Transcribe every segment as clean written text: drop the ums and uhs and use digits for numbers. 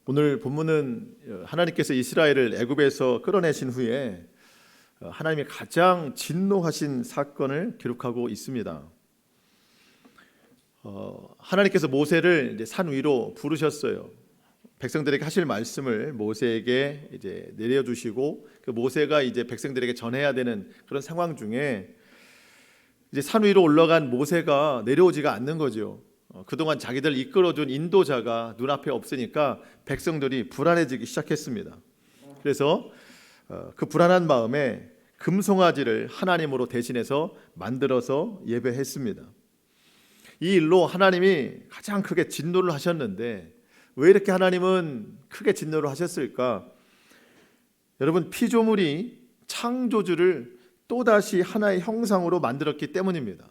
오늘 본문은 하나님께서 이스라엘을 애굽에서 끌어내신 후에 하나님이 가장 진노하신 사건을 기록하고 있습니다. 하나님께서 모세를 이제 산 위로 부르셨어요. 백성들에게 하실 말씀을 모세에게 이제 내려주시고, 그 모세가 이제 백성들에게 전해야 되는 그런 상황 중에 이제 산 위로 올라간 모세가 내려오지가 않는 거죠. 그동안 자기들 이끌어준 인도자가 눈앞에 없으니까 백성들이 불안해지기 시작했습니다. 그래서 그 불안한 마음에 금송아지를 하나님으로 대신해서 만들어서 예배했습니다. 이 일로 하나님이 가장 크게 진노를 하셨는데, 왜 이렇게 하나님은 크게 진노를 하셨을까? 여러분, 피조물이 창조주를 또다시 하나의 형상으로 만들었기 때문입니다.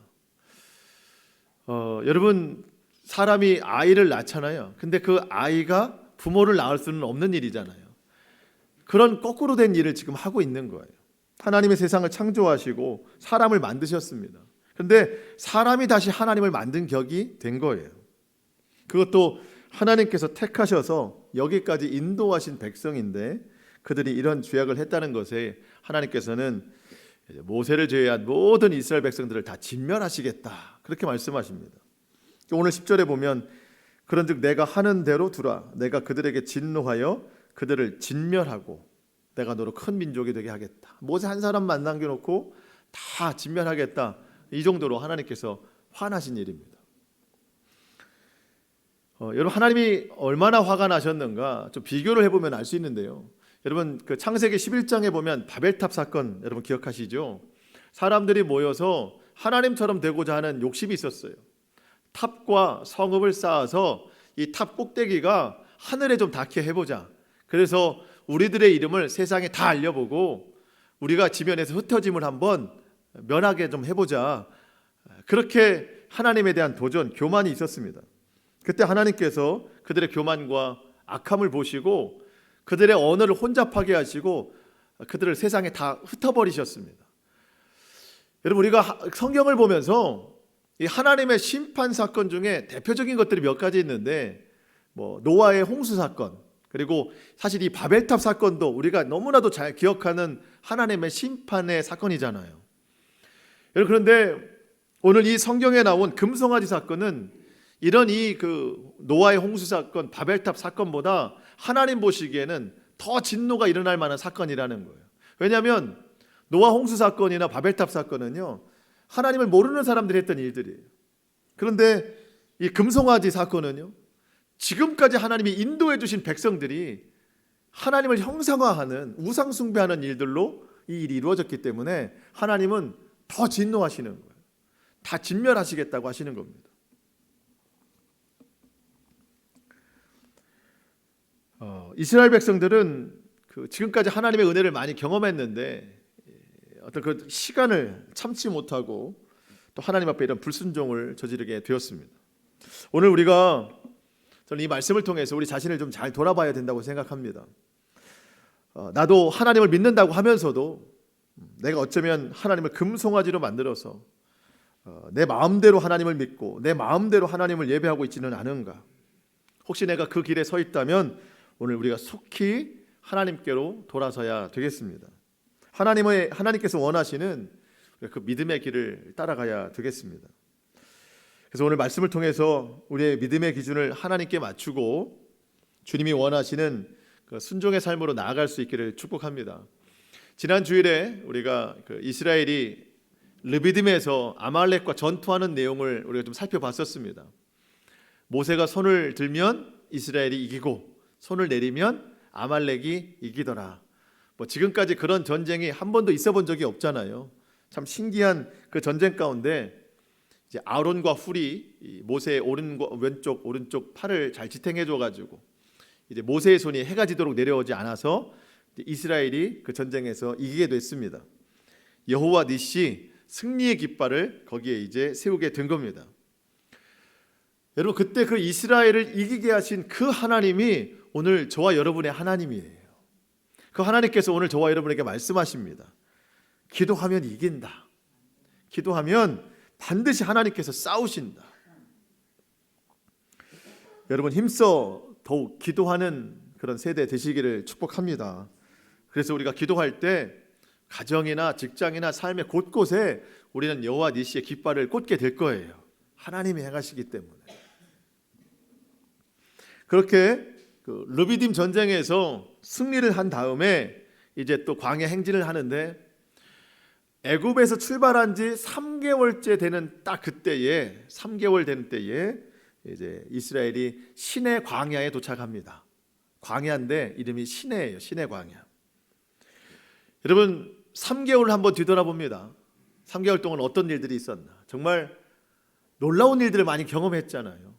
여러분, 사람이 아이를 낳잖아요. 근데 그 아이가 부모를 낳을 수는 없는 일이잖아요. 그런 거꾸로 된 일을 지금 하고 있는 거예요. 하나님의 세상을 창조하시고 사람을 만드셨습니다. 그런데 사람이 다시 하나님을 만든 격이 된 거예요. 그것도 하나님께서 택하셔서 여기까지 인도하신 백성인데 그들이 이런 죄악을 했다는 것에 하나님께서는 모세를 제외한 모든 이스라엘 백성들을 다 진멸하시겠다, 그렇게 말씀하십니다. 오늘 10절에 보면 그런즉 내가 하는 대로 두라. 내가 그들에게 진노하여 그들을 진멸하고 내가 너로 큰 민족이 되게 하겠다. 모세 한 사람만 남겨놓고 다 진멸하겠다. 이 정도로 하나님께서 화나신 일입니다. 여러분, 하나님이 얼마나 화가 나셨는가 좀 비교를 해보면 알 수 있는데요. 여러분, 그 창세기 11장에 보면 바벨탑 사건 여러분 기억하시죠? 사람들이 모여서 하나님처럼 되고자 하는 욕심이 있었어요. 탑과 성읍을 쌓아서 이 탑 꼭대기가 하늘에 좀 닿게 해보자. 그래서 우리들의 이름을 세상에 다 알려보고 우리가 지면에서 흩어짐을 한번 면하게 좀 해보자. 그렇게 하나님에 대한 도전, 교만이 있었습니다. 그때 하나님께서 그들의 교만과 악함을 보시고 그들의 언어를 혼잡하게 하시고 그들을 세상에 다 흩어버리셨습니다. 여러분, 우리가 성경을 보면서 이 하나님의 심판 사건 중에 대표적인 것들이 몇 가지 있는데, 노아의 홍수 사건, 그리고 사실 이 바벨탑 사건도 우리가 너무나도 잘 기억하는 하나님의 심판의 사건이잖아요. 여러분, 그런데 오늘 이 성경에 나온 금송아지 사건은 이런 노아의 홍수 사건, 바벨탑 사건보다 하나님 보시기에는 더 진노가 일어날 만한 사건이라는 거예요. 왜냐하면 노아 홍수 사건이나 바벨탑 사건은요, 하나님을 모르는 사람들이 했던 일들이에요. 그런데 이 금송아지 사건은요, 지금까지 하나님이 인도해 주신 백성들이 하나님을 형상화하는 우상 숭배하는 일들로 이 일이 이루어졌기 때문에 하나님은 더 진노하시는 거예요. 다 진멸하시겠다고 하시는 겁니다. 이스라엘 백성들은 지금까지 하나님의 은혜를 많이 경험했는데 어떤 그 시간을 참지 못하고 또 하나님 앞에 이런 불순종을 저지르게 되었습니다. 오늘 우리가 저는 이 말씀을 통해서 우리 자신을 좀 잘 돌아봐야 된다고 생각합니다. 나도 하나님을 믿는다고 하면서도 내가 어쩌면 하나님을 금송아지로 만들어서 내 마음대로 하나님을 믿고 내 마음대로 하나님을 예배하고 있지는 않은가? 혹시 내가 그 길에 서 있다면 오늘 우리가 속히 하나님께로 돌아서야 되겠습니다. 하나님께서 원하시는 그 믿음의 길을 따라가야 되겠습니다. 그래서 오늘 말씀을 통해서 우리의 믿음의 기준을 하나님께 맞추고 주님이 원하시는 그 순종의 삶으로 나아갈 수 있기를 축복합니다. 지난 주일에 우리가 이스라엘이 르비딤에서 아말렉과 전투하는 내용을 우리가 좀 살펴봤었습니다. 모세가 손을 들면 이스라엘이 이기고 손을 내리면 아말렉이 이기더라. 지금까지 그런 전쟁이 한 번도 있어 본 적이 없잖아요. 참 신기한 그 전쟁 가운데 이제 아론과 훌이 모세의 오른쪽 팔을 잘 지탱해 줘가지고 이제 모세의 손이 해가 지도록 내려오지 않아서 이스라엘이 그 전쟁에서 이기게 됐습니다. 여호와 니시 승리의 깃발을 거기에 이제 세우게 된 겁니다. 여러분, 그때 그 이스라엘을 이기게 하신 그 하나님이 오늘 저와 여러분의 하나님이에요. 그 하나님께서 오늘 저와 여러분에게 말씀하십니다. 기도하면 이긴다. 기도하면 반드시 하나님께서 싸우신다. 여러분, 힘써 더욱 기도하는 그런 세대 되시기를 축복합니다. 그래서 우리가 기도할 때 가정이나 직장이나 삶의 곳곳에 우리는 여호와 니시의 깃발을 꽂게 될 거예요. 하나님이 행하시기 때문에. 그렇게 그 르비딤 전쟁에서 승리를 한 다음에 이제 또 광야 행진을 하는데, 애굽에서 출발한 지 3개월째 되는 딱 그때에, 3개월 되는 때에 이제 이스라엘이 시내 광야에 도착합니다. 광야인데 이름이 시내예요. 시내 광야. 여러분, 3개월을 한번 뒤돌아봅니다. 3개월 동안 어떤 일들이 있었나. 정말 놀라운 일들을 많이 경험했잖아요.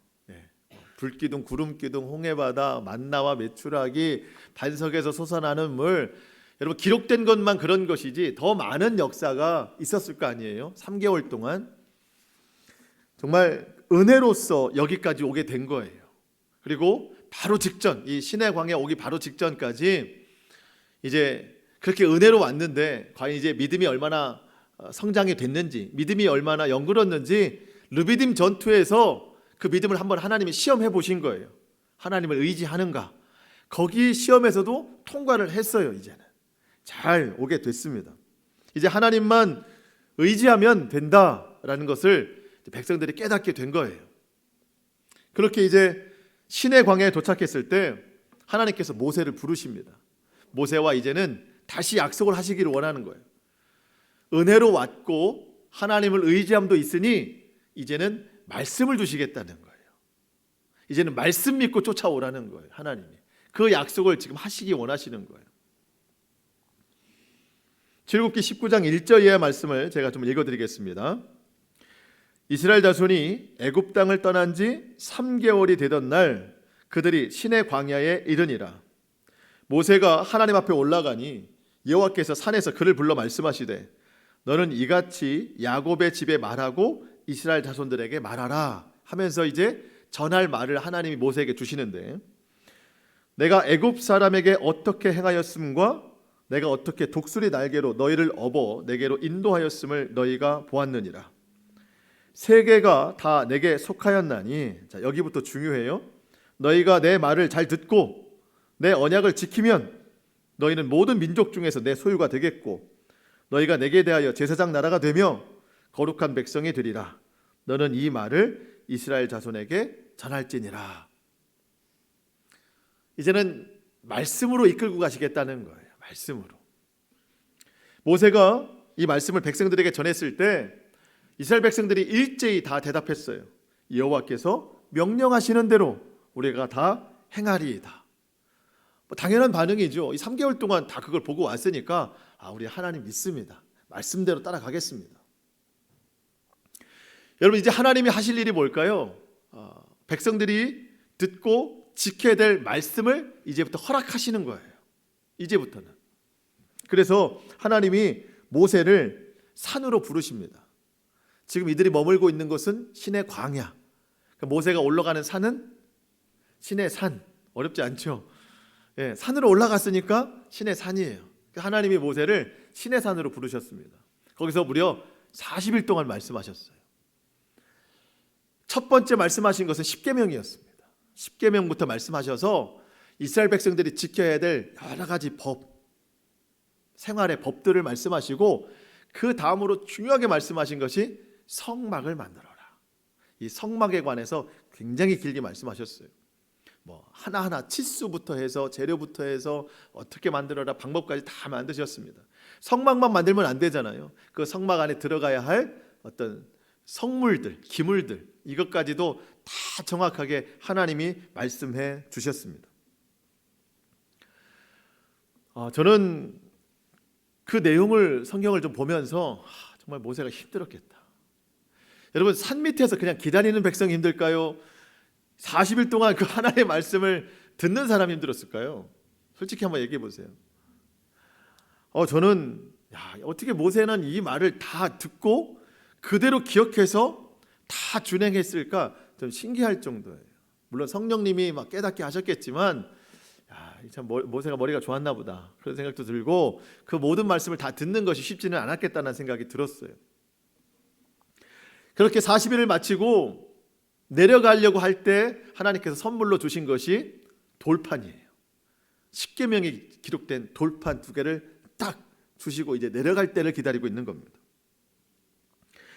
불기둥, 구름기둥, 홍해바다, 만나와 메추라기, 반석에서 솟아나는 물. 여러분, 기록된 것만 그런 것이지 더 많은 역사가 있었을 거 아니에요. 3개월 동안 정말 은혜로서 여기까지 오게 된 거예요. 그리고 바로 직전, 이 시내 광야 오기 바로 직전까지 이제 그렇게 은혜로 왔는데, 과연 이제 믿음이 얼마나 성장이 됐는지, 믿음이 얼마나 연결었는지 르비딤 전투에서 그 믿음을 한번 하나님이 시험해 보신 거예요. 하나님을 의지하는가. 거기 시험에서도 통과를 했어요. 이제는 잘 오게 됐습니다. 이제 하나님만 의지하면 된다라는 것을 백성들이 깨닫게 된 거예요. 그렇게 이제 시내 광야에 도착했을 때 하나님께서 모세를 부르십니다. 모세와 이제는 다시 약속을 하시기를 원하는 거예요. 은혜로 왔고 하나님을 의지함도 있으니 이제는 말씀을 주시겠다는 거예요. 이제는 말씀 믿고 쫓아오라는 거예요. 하나님이 그 약속을 지금 하시기 원하시는 거예요. 출애굽기 19장 1절 이하의 말씀을 제가 좀 읽어드리겠습니다. 이스라엘 자손이 애굽 땅을 떠난 지 3개월이 되던 날 그들이 시내 광야에 이르니라. 모세가 하나님 앞에 올라가니 여호와께서 산에서 그를 불러 말씀하시되 너는 이같이 야곱의 집에 말하고 이스라엘 자손들에게 말하라 하면서 이제 전할 말을 하나님이 모세에게 주시는데, 내가 애굽 사람에게 어떻게 행하였음과 내가 어떻게 독수리 날개로 너희를 업어 내게로 인도하였음을 너희가 보았느니라. 세계가 다 내게 속하였나니, 자, 여기부터 중요해요. 너희가 내 말을 잘 듣고 내 언약을 지키면 너희는 모든 민족 중에서 내 소유가 되겠고 너희가 내게 대하여 제사장 나라가 되며 거룩한 백성이 되리라. 너는 이 말을 이스라엘 자손에게 전할지니라. 이제는 말씀으로 이끌고 가시겠다는 거예요. 말씀으로. 모세가 이 말씀을 백성들에게 전했을 때 이스라엘 백성들이 일제히 다 대답했어요. 여호와께서 명령하시는 대로 우리가 다 행하리이다. 당연한 반응이죠. 이 3개월 동안 다 그걸 보고 왔으니까 우리 하나님 믿습니다. 말씀대로 따라가겠습니다. 여러분, 이제 하나님이 하실 일이 뭘까요? 백성들이 듣고 지켜야 될 말씀을 이제부터 허락하시는 거예요. 이제부터는. 그래서 하나님이 모세를 산으로 부르십니다. 지금 이들이 머물고 있는 곳은 시내 광야. 모세가 올라가는 산은 시내 산. 어렵지 않죠? 예, 산으로 올라갔으니까 시내 산이에요. 하나님이 모세를 시내 산으로 부르셨습니다. 거기서 무려 40일 동안 말씀하셨어요. 첫 번째 말씀하신 것은 십계명이었습니다. 십계명부터 말씀하셔서 이스라엘 백성들이 지켜야 될 여러 가지 법, 생활의 법들을 말씀하시고, 그 다음으로 중요하게 말씀하신 것이 성막을 만들어라. 이 성막에 관해서 굉장히 길게 말씀하셨어요. 하나하나 치수부터 해서 재료부터 해서 어떻게 만들어라 방법까지 다 만드셨습니다. 성막만 만들면 안 되잖아요. 그 성막 안에 들어가야 할 어떤 성물들, 기물들, 이것까지도 다 정확하게 하나님이 말씀해 주셨습니다. 저는 그 내용을, 성경을 좀 보면서 정말 모세가 힘들었겠다. 여러분, 산 밑에서 그냥 기다리는 백성이 힘들까요? 40일 동안 그 하나님의 말씀을 듣는 사람이 힘들었을까요? 솔직히 한번 얘기해 보세요. 저는 어떻게 모세는 이 말을 다 듣고 그대로 기억해서 다 준행했을까 좀 신기할 정도예요. 물론 성령님이 막 깨닫게 하셨겠지만 참 모세가 머리가 좋았나 보다 그런 생각도 들고, 그 모든 말씀을 다 듣는 것이 쉽지는 않았겠다는 생각이 들었어요. 그렇게 40일을 마치고 내려가려고 할 때 하나님께서 선물로 주신 것이 돌판이에요. 십계명이 기록된 돌판 2개를 딱 주시고 이제 내려갈 때를 기다리고 있는 겁니다.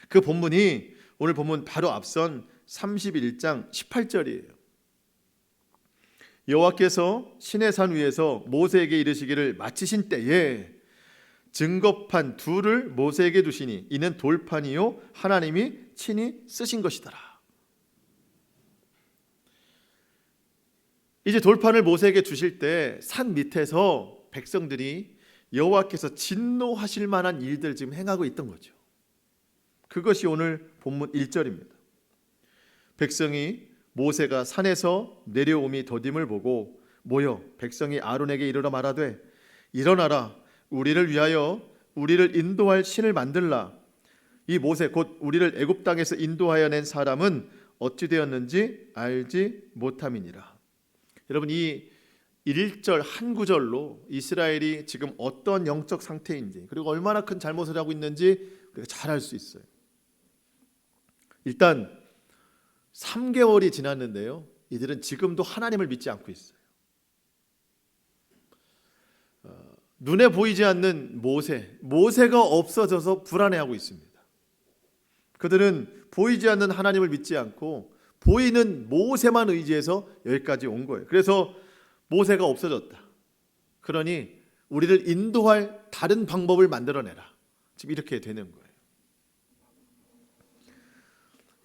그 본문이 오늘 본문 바로 앞선 31장 18절이에요. 여호와께서 시내산 위에서 모세에게 이르시기를 마치신 때에 증거판 2를 모세에게 두시니 이는 돌판이요 하나님이 친히 쓰신 것이더라. 이제 돌판을 모세에게 주실 때 산 밑에서 백성들이 여호와께서 진노하실 만한 일들 지금 행하고 있던 거죠. 그것이 오늘 본문 1절입니다. 백성이 모세가 산에서 내려옴이 더딤을 보고 모여 백성이 아론에게 이르러 말하되 일어나라 우리를 위하여 우리를 인도할 신을 만들라. 이 모세 곧 우리를 애굽 땅에서 인도하여 낸 사람은 어찌 되었는지 알지 못함이니라. 여러분 이 1절 한 구절로 이스라엘이 지금 어떤 영적 상태인지 그리고 얼마나 큰 잘못을 하고 있는지 우리가 잘 알 수 있어요. 일단 3개월이 지났는데요. 이들은 지금도 하나님을 믿지 않고 있어요. 눈에 보이지 않는 모세가 없어져서 불안해하고 있습니다. 그들은 보이지 않는 하나님을 믿지 않고 보이는 모세만 의지해서 여기까지 온 거예요. 그래서 모세가 없어졌다. 그러니 우리를 인도할 다른 방법을 만들어내라. 지금 이렇게 되는 거예요.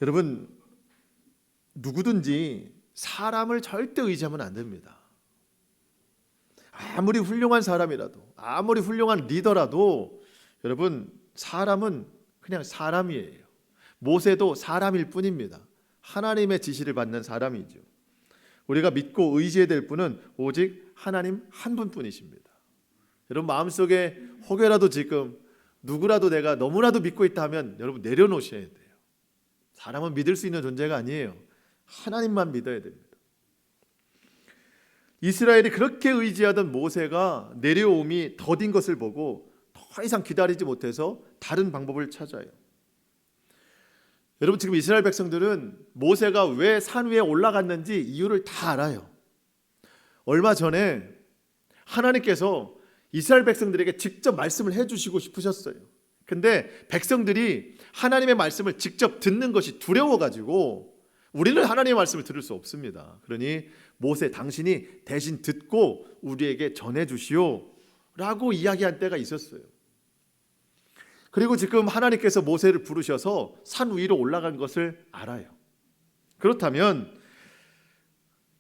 여러분 누구든지 사람을 절대 의지하면 안 됩니다. 아무리 훌륭한 사람이라도 아무리 훌륭한 리더라도 여러분 사람은 그냥 사람이에요. 모세도 사람일 뿐입니다. 하나님의 지시를 받는 사람이죠. 우리가 믿고 의지해야 될 분은 오직 하나님 한 분뿐이십니다. 여러분 마음속에 혹여라도 지금 누구라도 내가 너무나도 믿고 있다 하면 여러분 내려놓으셔야 돼요. 사람은 믿을 수 있는 존재가 아니에요. 하나님만 믿어야 됩니다. 이스라엘이 그렇게 의지하던 모세가 내려옴이 더딘 것을 보고 더 이상 기다리지 못해서 다른 방법을 찾아요. 여러분 지금 이스라엘 백성들은 모세가 왜 산 위에 올라갔는지 이유를 다 알아요. 얼마 전에 하나님께서 이스라엘 백성들에게 직접 말씀을 해주시고 싶으셨어요. 근데 백성들이 하나님의 말씀을 직접 듣는 것이 두려워가지고 우리는 하나님의 말씀을 들을 수 없습니다. 그러니 모세 당신이 대신 듣고 우리에게 전해주시오 라고 이야기한 때가 있었어요. 그리고 지금 하나님께서 모세를 부르셔서 산 위로 올라간 것을 알아요. 그렇다면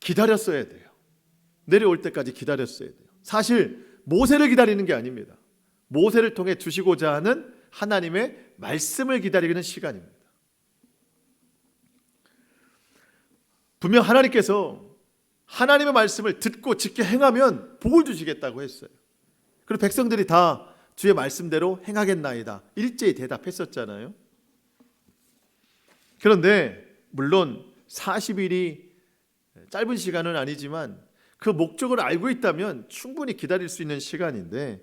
기다렸어야 돼요. 내려올 때까지 기다렸어야 돼요. 사실 모세를 기다리는 게 아닙니다. 모세를 통해 주시고자 하는 하나님의 말씀을 기다리는 시간입니다. 분명 하나님께서 하나님의 말씀을 듣고 지켜 행하면 복을 주시겠다고 했어요. 그리고 백성들이 다 주의 말씀대로 행하겠나이다 일제히 대답했었잖아요. 그런데 물론 40일이 짧은 시간은 아니지만 그 목적을 알고 있다면 충분히 기다릴 수 있는 시간인데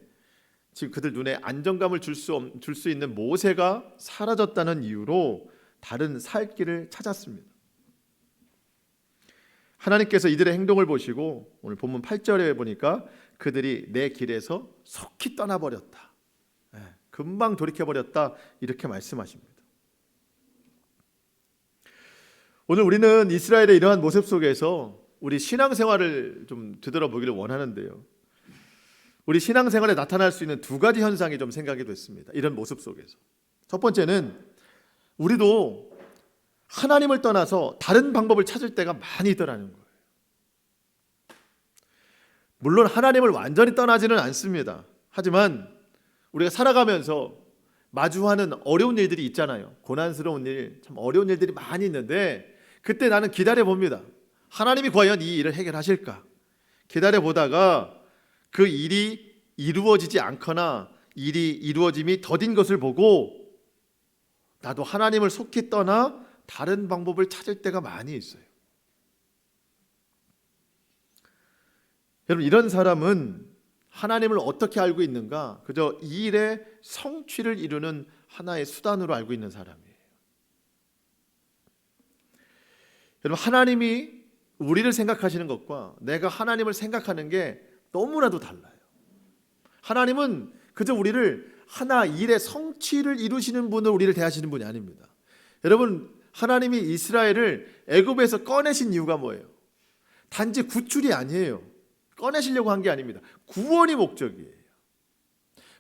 지금 그들 눈에 안정감을 줄 수 있는 모세가 사라졌다는 이유로 다른 살 길을 찾았습니다. 하나님께서 이들의 행동을 보시고 오늘 본문 8절에 보니까 그들이 내 길에서 속히 떠나버렸다. 금방 돌이켜버렸다. 이렇게 말씀하십니다. 오늘 우리는 이스라엘의 이러한 모습 속에서 우리 신앙생활을 좀 되돌아보기를 원하는데요. 우리 신앙생활에 나타날 수 있는 2가지 현상이 좀 생각이 됐습니다. 이런 모습 속에서. 첫 번째는 우리도 하나님을 떠나서 다른 방법을 찾을 때가 많이 있더라는 거예요. 물론 하나님을 완전히 떠나지는 않습니다. 하지만 우리가 살아가면서 마주하는 어려운 일들이 있잖아요. 고난스러운 일, 참 어려운 일들이 많이 있는데 그때 나는 기다려봅니다. 하나님이 과연 이 일을 해결하실까? 기다려보다가 그 일이 이루어지지 않거나 일이 이루어짐이 더딘 것을 보고 나도 하나님을 속히 떠나 다른 방법을 찾을 때가 많이 있어요. 여러분 이런 사람은 하나님을 어떻게 알고 있는가? 그저 이 일의 성취를 이루는 하나의 수단으로 알고 있는 사람이에요. 여러분 하나님이 우리를 생각하시는 것과 내가 하나님을 생각하는 게 너무나도 달라요. 하나님은 그저 우리를 하나 일의 성취를 이루시는 분으로 우리를 대하시는 분이 아닙니다. 여러분, 하나님이 이스라엘을 애굽에서 꺼내신 이유가 뭐예요? 단지 구출이 아니에요. 꺼내시려고 한 게 아닙니다. 구원이 목적이에요.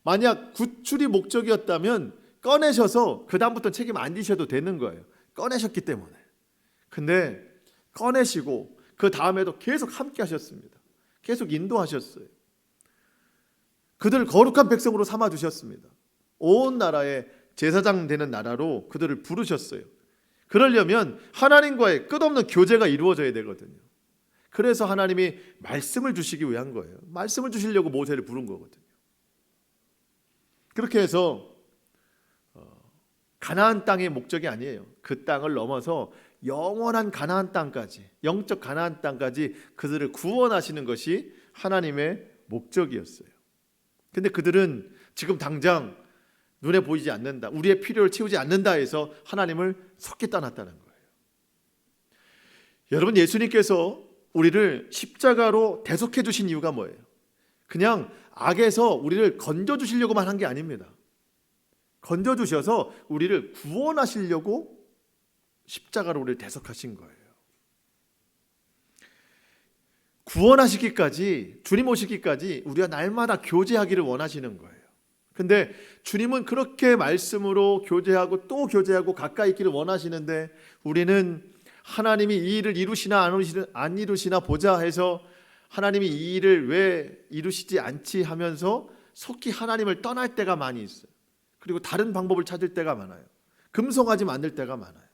만약 구출이 목적이었다면 꺼내셔서 그 다음부터 책임 안 지셔도 되는 거예요. 꺼내셨기 때문에. 근데 꺼내시고 그 다음에도 계속 함께 하셨습니다. 계속 인도하셨어요. 그들을 거룩한 백성으로 삼아주셨습니다. 온 나라의 제사장 되는 나라로 그들을 부르셨어요. 그러려면 하나님과의 끝없는 교제가 이루어져야 되거든요. 그래서 하나님이 말씀을 주시기 위한 거예요. 말씀을 주시려고 모세를 부른 거거든요. 그렇게 해서 가나안 땅의 목적이 아니에요. 그 땅을 넘어서 영원한 가나안 땅까지, 영적 가나안 땅까지 그들을 구원하시는 것이 하나님의 목적이었어요. 근데 그들은 지금 당장 눈에 보이지 않는다, 우리의 필요를 채우지 않는다 해서 하나님을 속기 떠났다는 거예요. 여러분, 예수님께서 우리를 십자가로 대속해 주신 이유가 뭐예요? 그냥 악에서 우리를 건져주시려고만 한 게 아닙니다. 건져주셔서 우리를 구원하시려고 십자가로 우리를 대속하신 거예요. 구원하시기까지, 주님 오시기까지 우리가 날마다 교제하기를 원하시는 거예요. 근데 주님은 그렇게 말씀으로 교제하고 또 교제하고 가까이 있기를 원하시는데 우리는 하나님이 이 일을 이루시나 안 이루시나 보자 해서 하나님이 이 일을 왜 이루시지 않지 하면서 속히 하나님을 떠날 때가 많이 있어요. 그리고 다른 방법을 찾을 때가 많아요. 금송아지 만들 때가 많아요.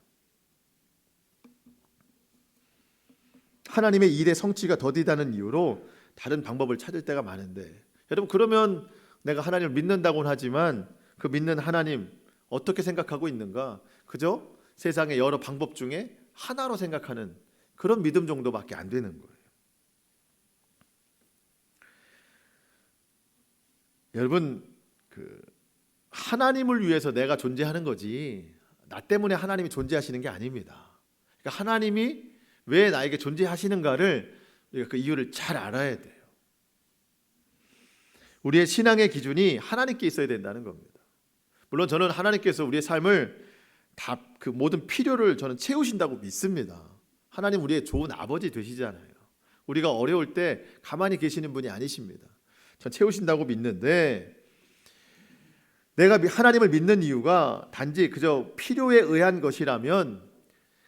하나님의 일의 성취가 더디다는 이유로 다른 방법을 찾을 때가 많은데, 여러분, 그러면 내가 하나님을 믿는다고는 하지만 그 믿는 하나님 어떻게 생각하고 있는가? 그저 세상의 여러 방법 중에 하나로 생각하는 그런 믿음 정도밖에 안 되는 거예요. 여러분, 하나님을 위해서 내가 존재하는 거지 나 때문에 하나님이 존재하시는 게 아닙니다. 그러니까 하나님이 왜 나에게 존재하시는가를 우리가 그 이유를 잘 알아야 돼요. 우리의 신앙의 기준이 하나님께 있어야 된다는 겁니다. 물론 저는 하나님께서 우리의 삶을 다 그 모든 필요를 저는 채우신다고 믿습니다. 하나님 우리의 좋은 아버지 되시잖아요. 우리가 어려울 때 가만히 계시는 분이 아니십니다. 전 채우신다고 믿는데, 내가 하나님을 믿는 이유가 단지 그저 필요에 의한 것이라면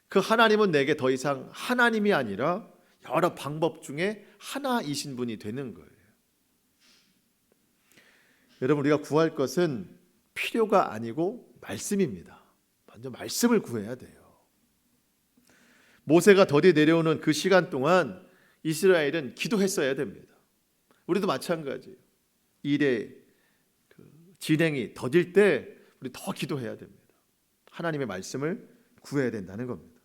그 하나님은 내게 더 이상 하나님이 아니라 여러 방법 중에 하나이신 분이 되는 거예요. 여러분, 우리가 구할 것은 필요가 아니고 말씀입니다. 먼저 말씀을 구해야 돼요. 모세가 더디 내려오는 그 시간 동안 이스라엘은 기도했어야 됩니다. 우리도 마찬가지예요. 일의 진행이 더딜 때 우리 더 기도해야 됩니다. 하나님의 말씀을 구해야 된다는 겁니다.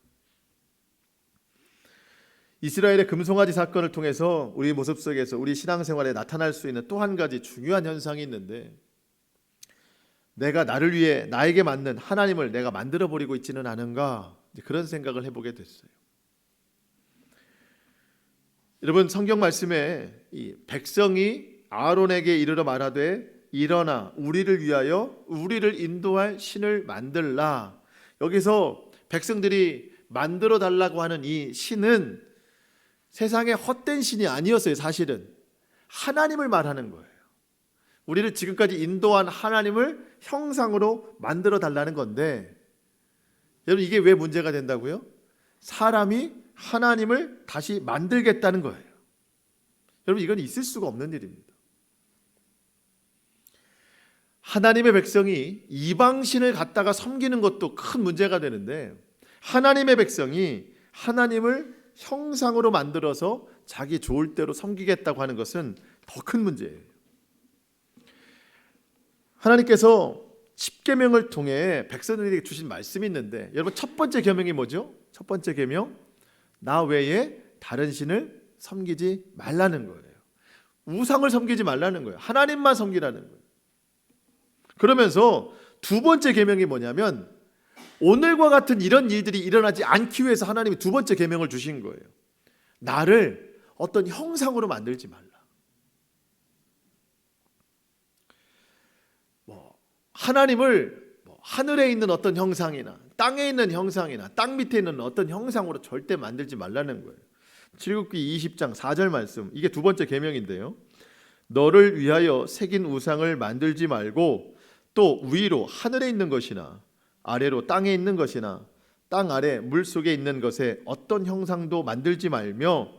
이스라엘의 금송아지 사건을 통해서 우리 모습 속에서 우리 신앙생활에 나타날 수 있는 또 한 가지 중요한 현상이 있는데, 내가 나를 위해 나에게 맞는 하나님을 내가 만들어버리고 있지는 않은가, 그런 생각을 해보게 됐어요. 여러분, 성경 말씀에 이 백성이 아론에게 이르러 말하되 일어나 우리를 위하여 우리를 인도할 신을 만들라. 여기서 백성들이 만들어 달라고 하는 이 신은 세상의 헛된 신이 아니었어요. 사실은 하나님을 말하는 거예요. 우리를 지금까지 인도한 하나님을 형상으로 만들어 달라는 건데, 여러분, 이게 왜 문제가 된다고요? 사람이 하나님을 다시 만들겠다는 거예요. 여러분, 이건 있을 수가 없는 일입니다. 하나님의 백성이 이방신을 갖다가 섬기는 것도 큰 문제가 되는데, 하나님의 백성이 하나님을 형상으로 만들어서 자기 좋을 대로 섬기겠다고 하는 것은 더 큰 문제예요. 하나님께서 십계명을 통해 백성들에게 주신 말씀이 있는데, 여러분, 첫 번째 계명이 뭐죠? 첫 번째 계명, 나 외에 다른 신을 섬기지 말라는 거예요. 우상을 섬기지 말라는 거예요. 하나님만 섬기라는 거예요. 그러면서 두 번째 계명이 뭐냐면, 오늘과 같은 이런 일들이 일어나지 않기 위해서 하나님이 두 번째 계명을 주신 거예요. 나를 어떤 형상으로 만들지 말라. 하나님을 하늘에 있는 어떤 형상이나 땅에 있는 형상이나 땅 밑에 있는 어떤 형상으로 절대 만들지 말라는 거예요. 출애굽기 20장 4절 말씀, 이게 두 번째 계명인데요. 너를 위하여 새긴 우상을 만들지 말고 또 위로 하늘에 있는 것이나 아래로 땅에 있는 것이나 땅 아래 물속에 있는 것에 어떤 형상도 만들지 말며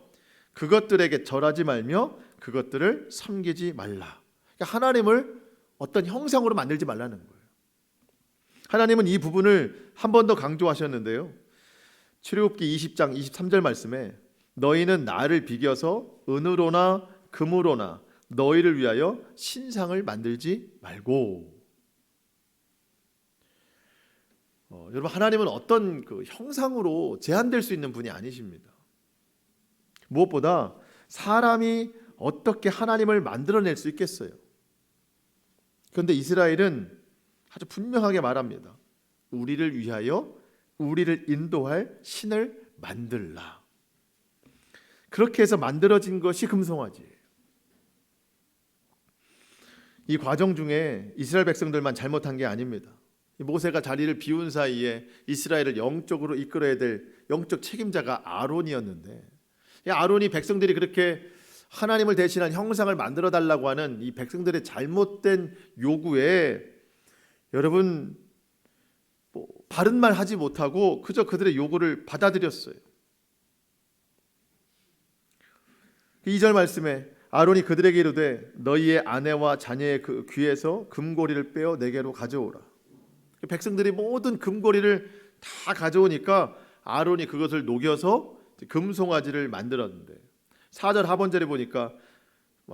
그것들에게 절하지 말며 그것들을 섬기지 말라. 그러니까 하나님을 어떤 형상으로 만들지 말라는 거예요. 하나님은 이 부분을 한 번 더 강조하셨는데요. 출애굽기 20장 23절 말씀에 너희는 나를 비겨서 은으로나 금으로나 너희를 위하여 신상을 만들지 말고. 여러분, 하나님은 어떤 그 형상으로 제한될 수 있는 분이 아니십니다. 무엇보다 사람이 어떻게 하나님을 만들어낼 수 있겠어요? 그런데 이스라엘은 아주 분명하게 말합니다. 우리를 위하여 우리를 인도할 신을 만들라. 그렇게 해서 만들어진 것이 금송아지예요. 이 과정 중에 이스라엘 백성들만 잘못한 게 아닙니다. 모세가 자리를 비운 사이에 이스라엘을 영적으로 이끌어야 될 영적 책임자가 아론이었는데, 아론이 백성들이 그렇게 하나님을 대신한 형상을 만들어 달라고 하는 이 백성들의 잘못된 요구에 여러분 바른 말 하지 못하고 그저 그들의 요구를 받아들였어요. 2절 말씀에 아론이 그들에게 이르되 너희의 아내와 자녀의 그 귀에서 금고리를 빼어 내게로 가져오라. 백성들이 모든 금고리를 다 가져오니까 아론이 그것을 녹여서 금송아지를 만들었는데 4절 하반절에 보니까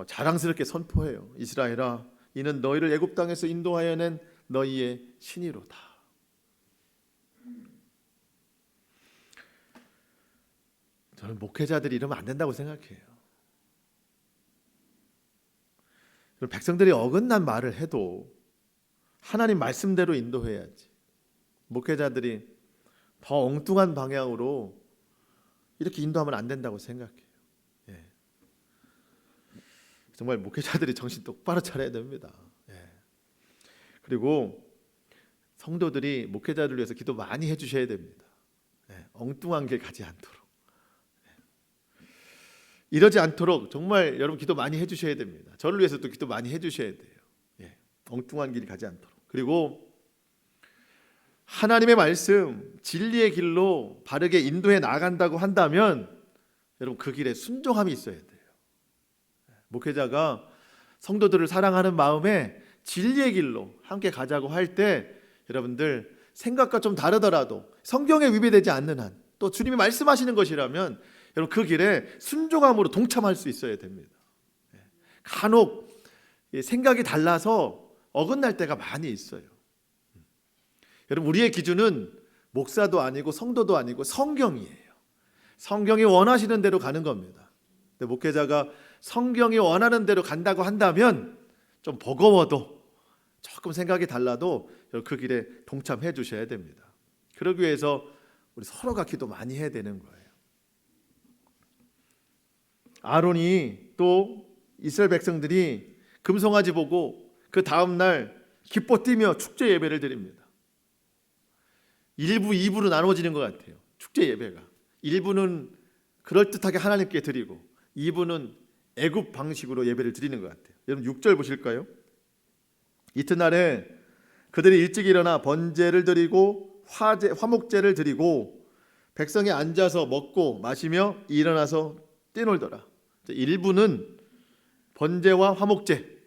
자랑스럽게 선포해요. 이스라엘아, 이는 너희를 애굽 땅에서 인도하여 낸 너희의 신이로다. 저는 목회자들이 이러면 안 된다고 생각해요. 백성들이 어긋난 말을 해도 하나님 말씀대로 인도해야지. 목회자들이 더 엉뚱한 방향으로 이렇게 인도하면 안 된다고 생각해요. 예. 정말 목회자들이 정신 똑바로 차려야 됩니다. 예. 그리고 성도들이 목회자를 위해서 기도 많이 해주셔야 됩니다. 예. 엉뚱한 길 가지 않도록. 이러지 않도록 정말 여러분 기도 많이 해주셔야 됩니다. 저를 위해서도 기도 많이 해주셔야 돼요. 예, 엉뚱한 길 가지 않도록. 그리고 하나님의 말씀, 진리의 길로 바르게 인도해 나간다고 한다면 여러분 그 길에 순종함이 있어야 돼요. 목회자가 성도들을 사랑하는 마음에 진리의 길로 함께 가자고 할 때 여러분들 생각과 좀 다르더라도 성경에 위배되지 않는 한, 또 주님이 말씀하시는 것이라면 여러분 그 길에 순종함으로 동참할 수 있어야 됩니다. 간혹 생각이 달라서 어긋날 때가 많이 있어요. 여러분 우리의 기준은 목사도 아니고 성도도 아니고 성경이에요. 성경이 원하시는 대로 가는 겁니다. 근데 목회자가 성경이 원하는 대로 간다고 한다면 좀 버거워도 조금 생각이 달라도 그 길에 동참해 주셔야 됩니다. 그러기 위해서 우리 서로가 기도 많이 해야 되는 거예요. 아론이 또 이스라엘 백성들이 금송아지 보고 그 다음날 기뻐 뛰며 축제 예배를 드립니다. 1부, 2부로 나눠지는 것 같아요. 축제 예배가 1부는 그럴듯하게 하나님께 드리고 2부는 애굽 방식으로 예배를 드리는 것 같아요. 여러분 6절 보실까요? 이튿날에 그들이 일찍 일어나 번제를 드리고 화목제를 드리고 백성이 앉아서 먹고 마시며 일어나서 뛰놀더라. 1부는 번제와 화목제.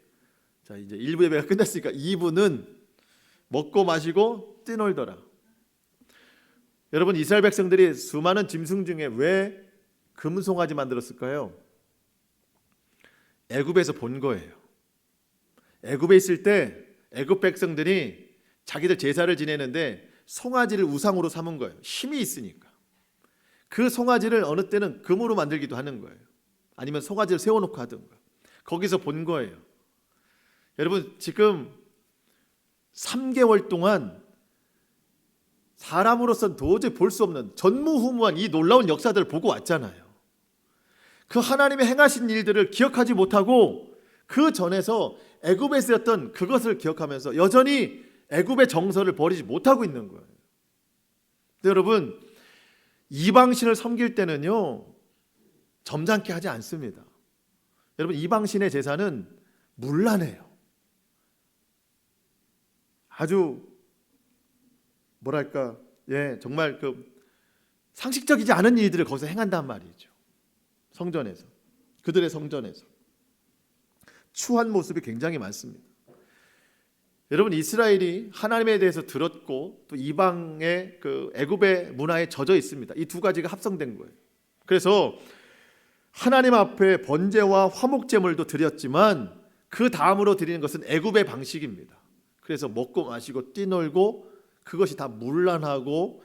자, 이제 1부 예배가 끝났으니까 2부는 먹고 마시고 뛰놀더라. 여러분 이스라엘 백성들이 수많은 짐승 중에 왜 금송아지 만들었을까요? 애굽에서 본 거예요. 애굽에 있을 때 애굽 백성들이 자기들 제사를 지내는데 송아지를 우상으로 삼은 거예요. 힘이 있으니까. 그 송아지를 어느 때는 금으로 만들기도 하는 거예요. 아니면 송아지를 세워놓고 하든가. 거기서 본 거예요. 여러분 지금 3개월 동안 사람으로서는 도저히 볼 수 없는 전무후무한 이 놀라운 역사들을 보고 왔잖아요. 그 하나님의 행하신 일들을 기억하지 못하고 그 전에서 애굽에 쓰였던 그것을 기억하면서 여전히 애굽의 정서를 버리지 못하고 있는 거예요. 여러분, 이방신을 섬길 때는요, 점잖게 하지 않습니다. 여러분, 이방신의 제사는 문란해요. 아주 뭐랄까, 정말 상식적이지 않은 일들을 거기서 행한단 말이죠. 성전에서, 그들의 성전에서 추한 모습이 굉장히 많습니다. 여러분, 이스라엘이 하나님에 대해서 들었고 또 이방의 애굽의 문화에 젖어 있습니다. 이 두 가지가 합성된 거예요. 그래서 하나님 앞에 번제와 화목제물도 드렸지만 그 다음으로 드리는 것은 애굽의 방식입니다. 그래서 먹고 마시고 뛰놀고 그것이 다 문란하고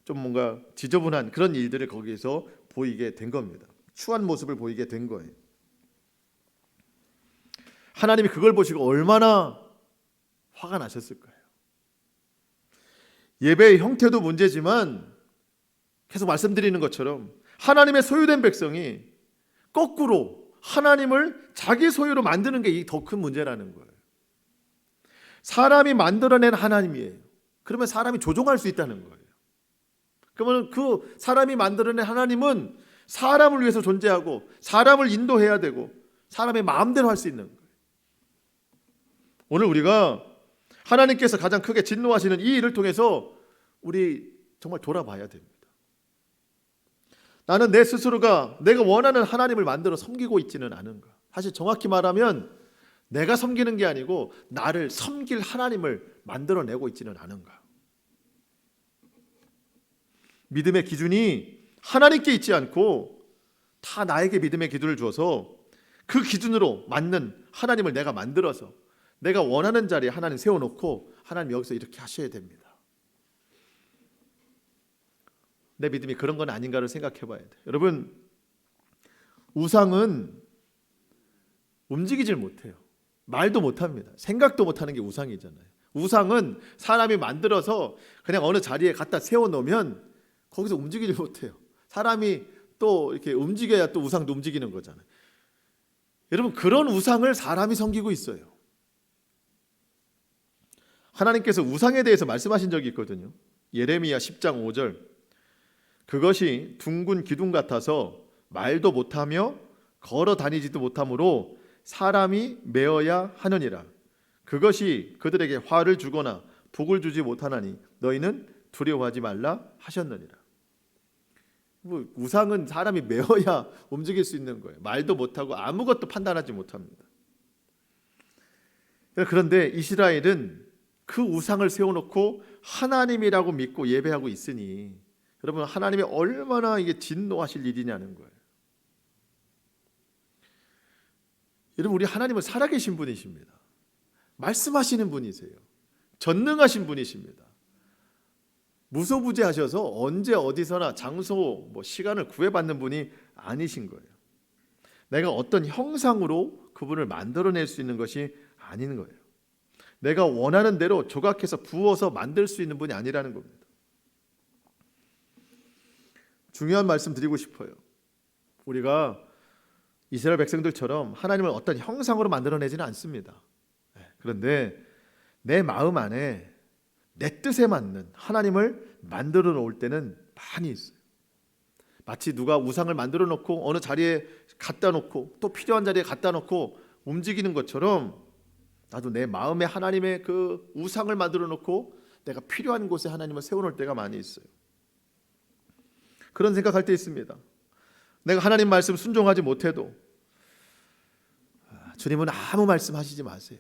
좀 뭔가 지저분한 그런 일들을 거기에서 보이게 된 겁니다. 추한 모습을 보이게 된 거예요. 하나님이 그걸 보시고 얼마나 화가 나셨을 거예요. 예배의 형태도 문제지만 계속 말씀드리는 것처럼 하나님의 소유된 백성이 거꾸로 하나님을 자기 소유로 만드는 게 더 큰 문제라는 거예요. 사람이 만들어낸 하나님이에요. 그러면 사람이 조종할 수 있다는 거예요. 그러면 그 사람이 만들어낸 하나님은 사람을 위해서 존재하고 사람을 인도해야 되고 사람의 마음대로 할 수 있는 거예요. 오늘 우리가 하나님께서 가장 크게 진노하시는 이 일을 통해서 우리 정말 돌아봐야 됩니다. 나는 내 스스로가 내가 원하는 하나님을 만들어 섬기고 있지는 않은가. 사실 정확히 말하면 내가 섬기는 게 아니고 나를 섬길 하나님을 만들어내고 있지는 않은가. 믿음의 기준이 하나님께 있지 않고 다 나에게 믿음의 기준을 주어서 그 기준으로 맞는 하나님을 내가 만들어서 내가 원하는 자리에 하나님 세워놓고 하나님 여기서 이렇게 하셔야 됩니다. 내 믿음이 그런 건 아닌가를 생각해 봐야 돼요. 여러분, 우상은 움직이질 못해요. 말도 못합니다. 생각도 못하는 게 우상이잖아요. 우상은 사람이 만들어서 그냥 어느 자리에 갖다 세워놓으면 거기서 움직이지 못해요. 사람이 또 이렇게 움직여야 또 우상도 움직이는 거잖아요. 여러분, 그런 우상을 사람이 섬기고 있어요. 하나님께서 우상에 대해서 말씀하신 적이 있거든요. 예레미야 10장 5절. 그것이 둥근 기둥 같아서 말도 못하며 걸어 다니지도 못하므로 사람이 메어야 하느니라. 그것이 그들에게 화를 주거나 복을 주지 못하나니 너희는 두려워하지 말라 하셨느니라. 우상은 사람이 메어야 움직일 수 있는 거예요. 말도 못하고 아무것도 판단하지 못합니다. 그런데 이스라엘은 그 우상을 세워놓고 하나님이라고 믿고 예배하고 있으니 여러분, 하나님이 얼마나 이게 진노하실 일이냐는 거예요. 여러분, 우리 하나님은 살아계신 분이십니다. 말씀하시는 분이세요. 전능하신 분이십니다. 무소부재하셔서 언제 어디서나 장소 시간을 구애받는 분이 아니신 거예요. 내가 어떤 형상으로 그분을 만들어낼 수 있는 것이 아닌 거예요. 내가 원하는 대로 조각해서 부어서 만들 수 있는 분이 아니라는 겁니다. 중요한 말씀 드리고 싶어요. 우리가 이스라엘 백성들처럼 하나님을 어떤 형상으로 만들어내지는 않습니다. 그런데 내 마음 안에 내 뜻에 맞는 하나님을 만들어 놓을 때는 많이 있어요. 마치 누가 우상을 만들어 놓고 어느 자리에 갖다 놓고 또 필요한 자리에 갖다 놓고 움직이는 것처럼 나도 내 마음에 하나님의 그 우상을 만들어 놓고 내가 필요한 곳에 하나님을 세워놓을 때가 많이 있어요. 그런 생각할 때 있습니다. 내가 하나님 말씀 순종하지 못해도 주님은 아무 말씀하시지 마세요.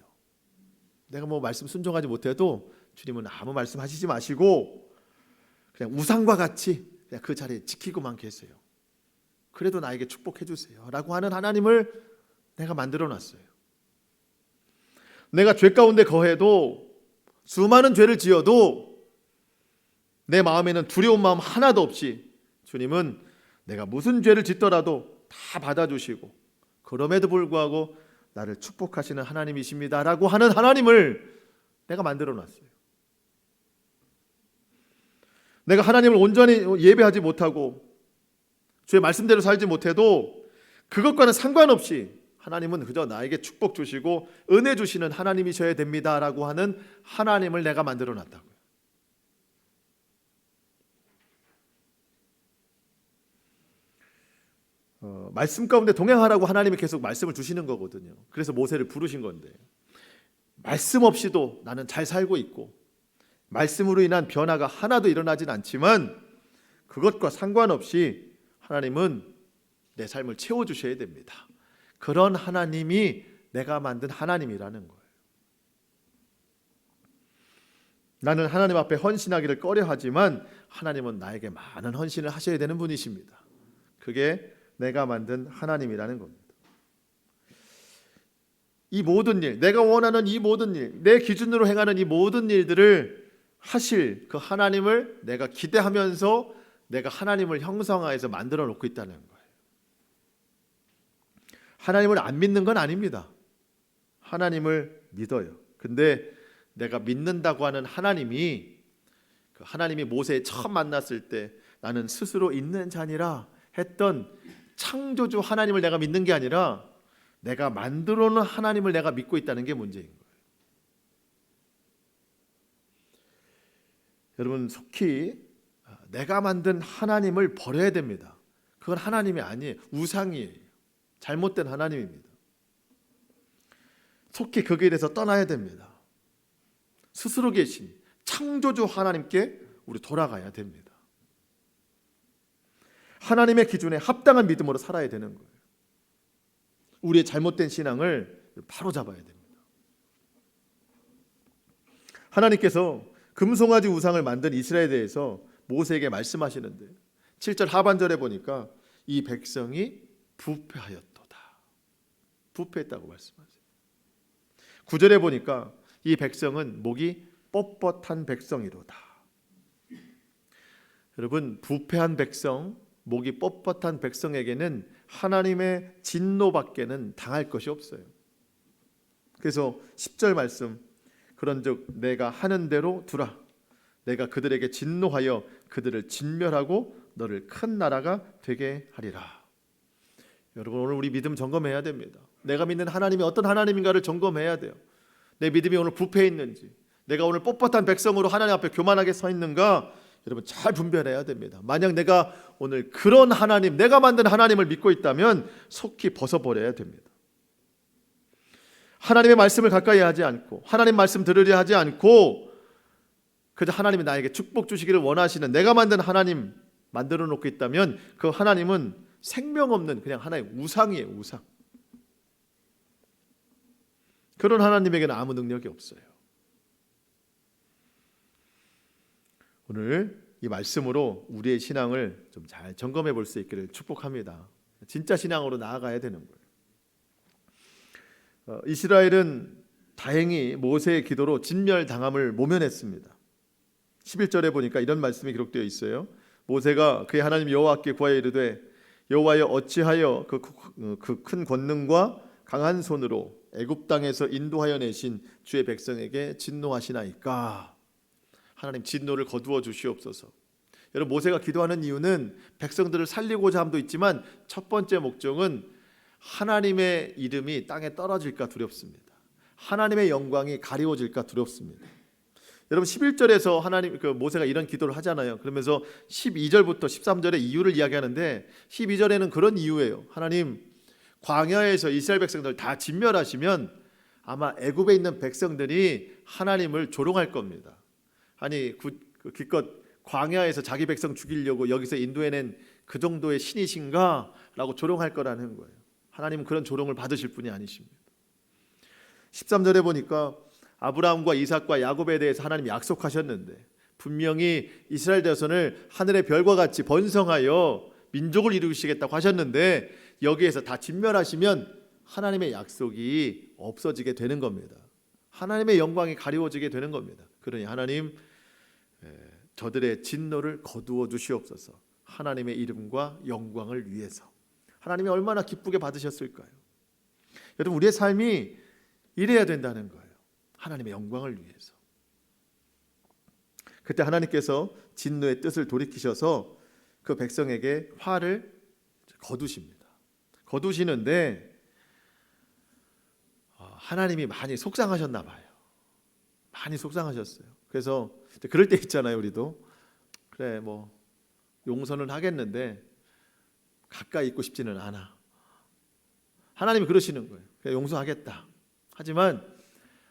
내가 말씀 순종하지 못해도 주님은 아무 말씀하시지 마시고 그냥 우상과 같이 그냥 그 자리에 지키고만 계세요. 그래도 나에게 축복해 주세요 라고 하는 하나님을 내가 만들어 놨어요. 내가 죄 가운데 거해도 수많은 죄를 지어도 내 마음에는 두려운 마음 하나도 없이 주님은 내가 무슨 죄를 짓더라도 다 받아주시고 그럼에도 불구하고 나를 축복하시는 하나님이십니다 라고 하는 하나님을 내가 만들어 놨어요. 내가 하나님을 온전히 예배하지 못하고 주의 말씀대로 살지 못해도 그것과는 상관없이 하나님은 그저 나에게 축복 주시고 은혜 주시는 하나님이셔야 됩니다라고 하는 하나님을 내가 만들어 놨다고요. 말씀 가운데 동행하라고 하나님이 계속 말씀을 주시는 거거든요. 그래서 모세를 부르신 건데, 말씀 없이도 나는 잘 살고 있고 말씀으로 인한 변화가 하나도 일어나진 않지만 그것과 상관없이 하나님은 내 삶을 채워주셔야 됩니다. 그런 하나님이 내가 만든 하나님이라는 거예요. 나는 하나님 앞에 헌신하기를 꺼려하지만 하나님은 나에게 많은 헌신을 하셔야 되는 분이십니다. 그게 내가 만든 하나님이라는 겁니다. 이 모든 일, 내가 원하는 이 모든 일, 내 기준으로 행하는 이 모든 일들을 하실 그 하나님을 내가 기대하면서 내가 하나님을 형상화해서 만들어 놓고 있다는 거예요. 하나님을 안 믿는 건 아닙니다. 하나님을 믿어요. 근데 내가 믿는다고 하는 하나님이, 그 하나님이 모세에 처음 만났을 때 나는 스스로 있는 자니라 했던 창조주 하나님을 내가 믿는 게 아니라 내가 만들어 놓은 하나님을 내가 믿고 있다는 게 문제인 거예요. 여러분, 속히 내가 만든 하나님을 버려야 됩니다. 그건 하나님이 아니에요. 우상이에요. 잘못된 하나님입니다. 속히 그 길에서 떠나야 됩니다. 스스로 계신 창조주 하나님께 우리 돌아가야 됩니다. 하나님의 기준에 합당한 믿음으로 살아야 되는 거예요. 우리의 잘못된 신앙을 바로 잡아야 됩니다. 하나님께서 금송아지 우상을 만든 이스라엘에 대해서 모세에게 말씀하시는데 7절 하반절에 보니까 이 백성이 부패하였도다. 부패했다고 말씀하세요. 9절에 보니까 이 백성은 목이 뻣뻣한 백성이로다. 여러분, 부패한 백성, 목이 뻣뻣한 백성에게는 하나님의 진노밖에는 당할 것이 없어요. 그래서 10절 말씀, 그런즉 내가 하는 대로 두라. 내가 그들에게 진노하여 그들을 진멸하고 너를 큰 나라가 되게 하리라. 여러분, 오늘 우리 믿음 점검해야 됩니다. 내가 믿는 하나님이 어떤 하나님인가를 점검해야 돼요. 내 믿음이 오늘 부패해 있는지, 내가 오늘 뻣뻣한 백성으로 하나님 앞에 교만하게 서 있는가, 여러분 잘 분별해야 됩니다. 만약 내가 오늘 그런 하나님, 내가 만든 하나님을 믿고 있다면 속히 벗어버려야 됩니다. 하나님의 말씀을 가까이 하지 않고 하나님 말씀 들으려 하지 않고 그저 하나님이 나에게 축복 주시기를 원하시는 내가 만든 하나님 만들어 놓고 있다면 그 하나님은 생명 없는 그냥 하나의 우상이에요. 우상. 그런 하나님에게는 아무 능력이 없어요. 오늘 이 말씀으로 우리의 신앙을 좀 잘 점검해 볼 수 있기를 축복합니다. 진짜 신앙으로 나아가야 되는 거예요. 이스라엘은 다행히 모세의 기도로 진멸당함을 모면했습니다. 11절에 보니까 이런 말씀이 기록되어 있어요. 모세가 그의 하나님 여호와께 구하여 이르되 여호와여 어찌하여 그 큰 권능과 강한 손으로 애굽 땅에서 인도하여 내신 주의 백성에게 진노하시나이까. 하나님 진노를 거두어 주시옵소서. 여러분, 모세가 기도하는 이유는 백성들을 살리고자 함도 있지만 첫 번째 목적은 하나님의 이름이 땅에 떨어질까 두렵습니다. 하나님의 영광이 가리워질까 두렵습니다. 여러분, 11절에서 하나님 모세가 이런 기도를 하잖아요. 그러면서 12절부터 13절의 이유를 이야기하는데 12절에는 그런 이유예요. 하나님, 광야에서 이스라엘 백성들 다 진멸하시면 아마 애굽에 있는 백성들이 하나님을 조롱할 겁니다. 아니 기껏 광야에서 자기 백성 죽이려고 여기서 인도해낸 그 정도의 신이신가? 라고 조롱할 거라는 거예요. 하나님은 그런 조롱을 받으실 분이 아니십니다. 13절에 보니까 아브라함과 이삭과 야곱에 대해서 하나님 약속하셨는데 분명히 이스라엘 자손을 하늘의 별과 같이 번성하여 민족을 이루시겠다고 하셨는데 여기에서 다 진멸하시면 하나님의 약속이 없어지게 되는 겁니다. 하나님의 영광이 가리워지게 되는 겁니다. 그러니 하나님, 저들의 진노를 거두어 주시옵소서. 하나님의 이름과 영광을 위해서. 하나님이 얼마나 기쁘게 받으셨을까요? 여러분, 우리의 삶이 이래야 된다는 거예요. 하나님의 영광을 위해서. 그때 하나님께서 진노의 뜻을 돌이키셔서 그 백성에게 화를 거두십니다. 거두시는데 하나님이 많이 속상하셨나 봐요. 많이 속상하셨어요. 그래서 그럴 때 있잖아요. 우리도 그래 뭐 용서는 하겠는데 가까이 있고 싶지는 않아. 하나님이 그러시는 거예요. 그래, 용서하겠다. 하지만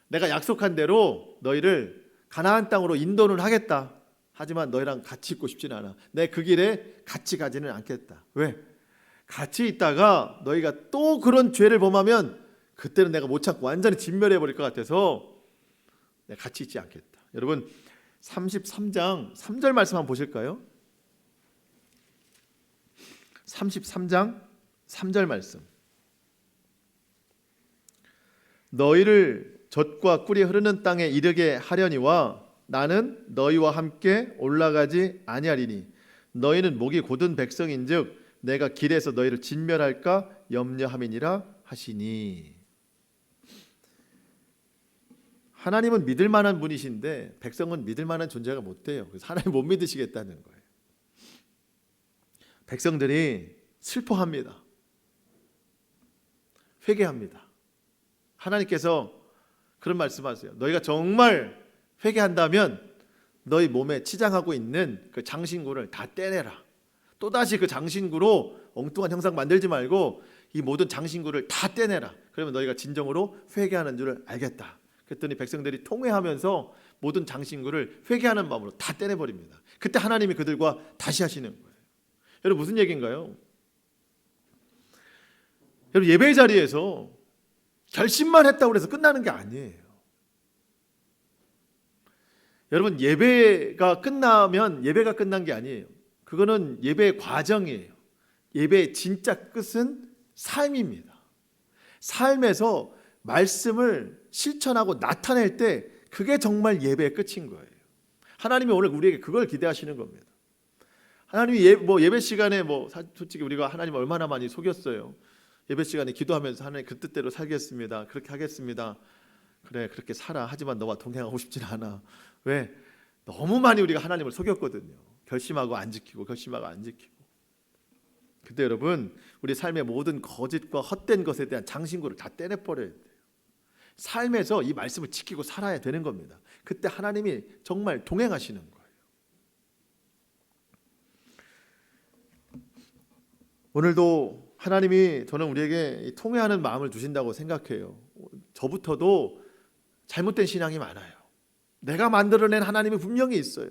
내가 약속한 대로 너희를 가나안 땅으로 인도는 하겠다. 하지만 너희랑 같이 있고 싶지는 않아. 내 그 길에 같이 가지는 않겠다. 왜? 같이 있다가 너희가 또 그런 죄를 범하면 그때는 내가 못 참고 완전히 진멸해 버릴 것 같아서 내가 같이 있지 않겠다. 여러분 33장 3절 말씀 한번 보실까요? 33장 3절 말씀. 너희를 젖과 꿀이 흐르는 땅에 이르게 하려니와 나는 너희와 함께 올라가지 아니하리니 너희는 목이 곧은 백성인즉 내가 길에서 너희를 진멸할까 염려함이니라 하시니. 하나님은 믿을 만한 분이신데 백성은 믿을 만한 존재가 못 돼요. 그래서 하나님 못 믿으시겠다는 거예요. 백성들이 슬퍼합니다. 회개합니다. 하나님께서 그런 말씀하세요. 너희가 정말 회개한다면 너희 몸에 치장하고 있는 그 장신구를 다 떼내라. 또다시 그 장신구로 엉뚱한 형상 만들지 말고 이 모든 장신구를 다 떼내라. 그러면 너희가 진정으로 회개하는 줄을 알겠다. 그랬더니 백성들이 통회하면서 모든 장신구를 회개하는 마음으로 다 떼내버립니다. 그때 하나님이 그들과 다시 하시는 거예요. 여러분 무슨 얘기인가요? 여러분 예배 자리에서 결심만 했다고 해서 끝나는 게 아니에요. 여러분 예배가 끝나면 예배가 끝난 게 아니에요. 그거는 예배의 과정이에요. 예배의 진짜 끝은 삶입니다. 삶에서 말씀을 실천하고 나타낼 때 그게 정말 예배의 끝인 거예요. 하나님이 오늘 우리에게 그걸 기대하시는 겁니다. 하나님이 예배 시간에 솔직히 우리가 하나님 얼마나 많이 속였어요. 예배 시간에 기도하면서 하나님 그 뜻대로 살겠습니다. 그렇게 하겠습니다. 그래 그렇게 살아. 하지만 너와 동행하고 싶진 않아. 왜? 너무 많이 우리가 하나님을 속였거든요. 결심하고 안 지키고 결심하고 안 지키고. 그때 여러분 우리 삶의 모든 거짓과 헛된 것에 대한 장신구를 다 떼내버려야 돼요. 삶에서 이 말씀을 지키고 살아야 되는 겁니다. 그때 하나님이 정말 동행하시는 거예요. 오늘도 하나님이 저는 우리에게 통회하는 마음을 주신다고 생각해요. 저부터도 잘못된 신앙이 많아요. 내가 만들어낸 하나님이 분명히 있어요.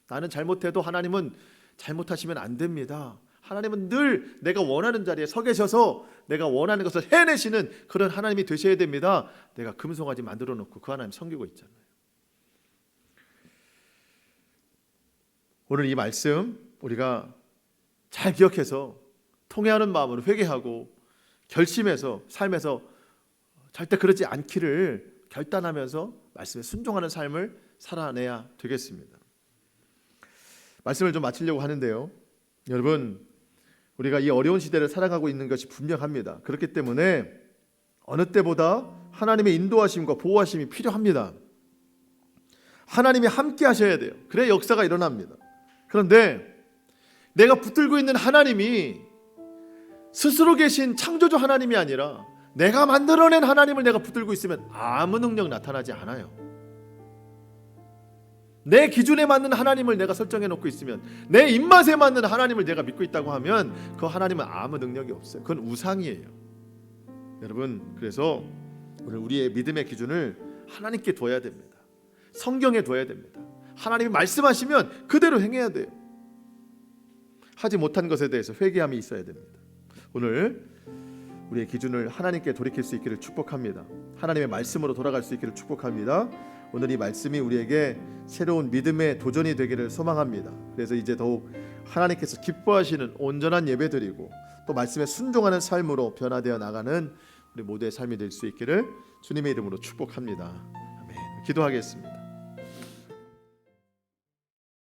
나는 잘못해도 하나님은 잘못하시면 안 됩니다. 하나님은 늘 내가 원하는 자리에 서 계셔서 내가 원하는 것을 해내시는 그런 하나님이 되셔야 됩니다. 내가 금송아지 만들어 놓고 그 하나님 섬기고 있잖아요. 오늘 이 말씀 우리가 잘 기억해서 통회하는 마음으로 회개하고 결심해서 삶에서 절대 그러지 않기를 결단하면서 말씀에 순종하는 삶을 살아내야 되겠습니다. 말씀을 좀 마치려고 하는데요. 여러분 우리가 이 어려운 시대를 살아가고 있는 것이 분명합니다. 그렇기 때문에 어느 때보다 하나님의 인도하심과 보호하심이 필요합니다. 하나님이 함께 하셔야 돼요. 그래야 역사가 일어납니다. 그런데 내가 붙들고 있는 하나님이 스스로 계신 창조주 하나님이 아니라 내가 만들어낸 하나님을 내가 붙들고 있으면 아무 능력 나타나지 않아요. 내 기준에 맞는 하나님을 내가 설정해 놓고 있으면 내 입맛에 맞는 하나님을 내가 믿고 있다고 하면 그 하나님은 아무 능력이 없어요. 그건 우상이에요. 여러분 그래서 오늘 우리의 믿음의 기준을 하나님께 둬야 됩니다. 성경에 둬야 됩니다. 하나님이 말씀하시면 그대로 행해야 돼요. 하지 못한 것에 대해서 회개함이 있어야 됩니다. 오늘 우리의 기준을 하나님께 돌이킬 수 있기를 축복합니다. 하나님의 말씀으로 돌아갈 수 있기를 축복합니다. 오늘 이 말씀이 우리에게 새로운 믿음의 도전이 되기를 소망합니다. 그래서 이제 더욱 하나님께서 기뻐하시는 온전한 예배드리고 또 말씀에 순종하는 삶으로 변화되어 나가는 우리 모두의 삶이 될 수 있기를 주님의 이름으로 축복합니다. 아멘. 기도하겠습니다.